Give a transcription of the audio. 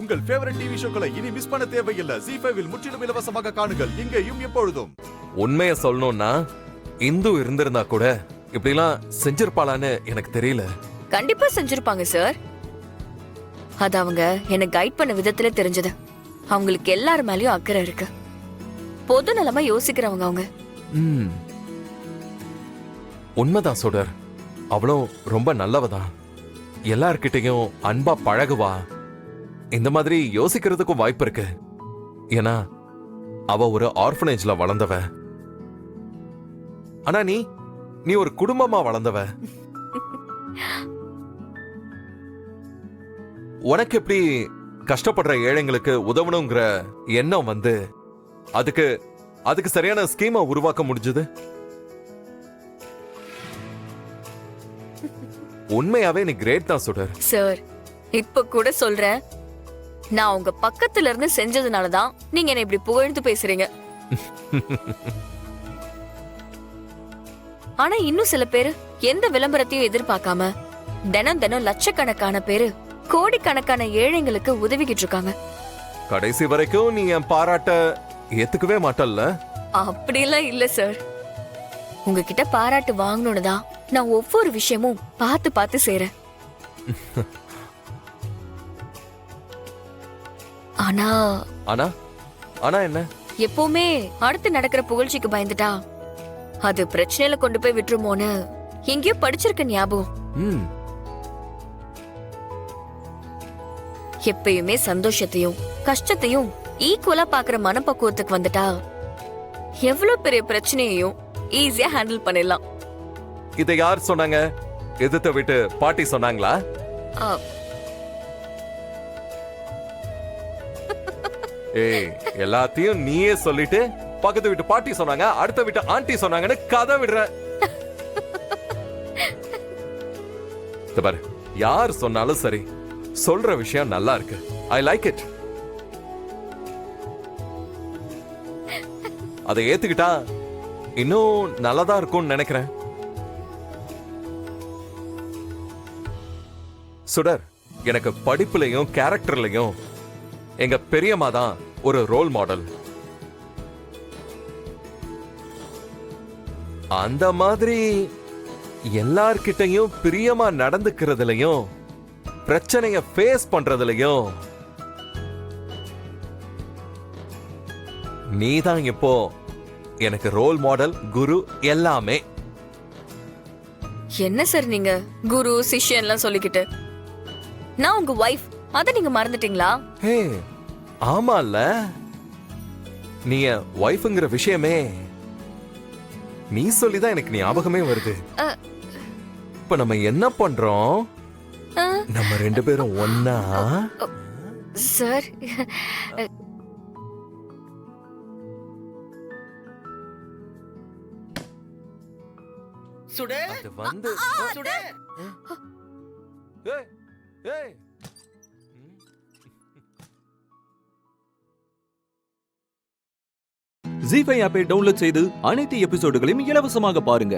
உங்கள் favourite TV ஷோக்களை இனி miss பண்ண தேவையில்லை. ZEE5 இல் முற்றிலும் இலவசமாக காணுங்கள். இங்கேயும் எப்பொழுதும். உண்மைய சொல்லணும்னா இந்து இருந்திருந்தா கூட இப்படிலாம் செஞ்சிருப்பாளான்னு எனக்கு தெரியல. கண்டிப்பா செஞ்சிருப்பாங்க சார். அது அவங்க என்ன கைட் பண்ண விதத்துல தெரிஞ்சது. அவங்களுக்கு எல்லார் மேலயும் அக்கறை இருக்கு. பொது நலமா யோசிக்கிறவங்க அவங்க. உண்மைதான் சுடர். அவளும் ரொம்ப நல்லவதான். எல்லார்கிட்டையும் அன்பா பழகுவா. இந்த மாதிரி யோசிக்கிறதுக்கும் வாய்ப்பு இருக்கு. ஏன்னா அவ ஒரு ஆர்ஃபனேஜ்ல வளர்ந்தவ. ஆனா நீ ஒரு குடும்பமா வளர்ந்தவ. உனக்கு எப்படி கஷ்டப்படுற ஏழைங்களுக்கு உதவணுங்கிற எண்ணம் வந்து அதுக்கு சரியான ஸ்கீமை உருவாக்க முடிஞ்சது? உண்மையாவே நீ கிரேட் தான் சுடர். சார், இப்ப கூட சொல்றேன், நான் உங்க பக்கத்துல இருந்து செஞ்சதுனாலதான் நீங்க என்ன இப்படி புகழ்ந்து பேசுறீங்க. ஆனா இன்னும் சில பேரு எந்த விளம்பரத்தையும் எதிர்பார்க்காம தினம் தினம் லட்சக்கணக்கான பேரு கோடிக்கணக்கான ஏழைங்களுக்கு உதவிக்கிட்டு இருக்காங்க. கடைசி வரைக்கும் நீ என் பாராட்ட ஏத்துக்கவே மாட்டல்ல? அப்படிலாம் இல்ல சார். உங்ககிட்ட பாராட்டு வாங்கணும்னு தான் நான் ஒவ்வொரு விஷயமும் பார்த்து பார்த்து செய்றேன். ஆனா ஆனா ஆனா என்ன? எப்பவுமே அடுத்து நடக்கிற புகழ்ச்சிக்கு பயந்துட்டா அது பிரச்சனையில கொண்டு போய் விட்டுருமோன்னு எங்கேயோ படிச்சிருக்க ஞாபகம். எப்பயுமே சந்தோஷத்தையும் கஷ்டத்தையும் ஈக்குவலா பாக்குற மனப்பக்குவத்துக்கு வந்துட்டா எவ்வளவு பெரிய பிரச்சனையையும் ஈஸியா ஹேண்டில் பண்ணிடலாம். இதை யார் சொன்னாங்க? எதிர்த்த வீட்டு பாட்டி சொன்னாங்களா? ஏய், எல்லாத்தையும் நீயே சொல்லிட்டு பக்கத்து வீட்டு பாட்டி சொன்னாங்க, அடுத்த வீட்டு ஆண்டி சொன்னாங்கன்னு கதை விடுற. பாரு, யார் சொன்னாலும் சரி, சொல்ற விஷயம் நல்லா இருக்கு. I like it. அதை ஏத்துக்கிட்டா இன்னும் நல்லதா இருக்கும்னு நினைக்கிறேன். சுடர், எனக்கு படிப்புலயும் கேரக்டர்லயும் எங்க பெரியம்மா தான் ஒரு ரோல் மாடல். அந்த மாதிரி எல்லார்கிட்டையும் பிரியமா நடந்துக்கிறதுலயும் பிரச்சனைய ஃபேஸ் பண்றதுலயும் நீதான் இப்போ எனக்கு ரோல் மாடல், குரு, எல்லாமே. என்ன சார் நீங்க குரு சிஷ்யன்லாம் சொல்லிக்கிட்டு? நான் உங்க வைஃப், அத நீங்க மறந்துட்டீங்களா? ஹே, ஆமால. நீ வைஃப்ங்கிற விஷயமே நீ சொல்லிதான் எனக்கு ஞாபகமே வருது. இப்ப நம்ம என்ன பண்றோம்? நம்ம ரெண்டு பேரும் ஒன்னா? சார், சுடே அது வந்து சுடே ஏய் ஏய் ZEE5 ஆப்பை டவுன்லோட் செய்து அனைத்து எபிசோடுகளையும் இலவசமாக பாருங்க.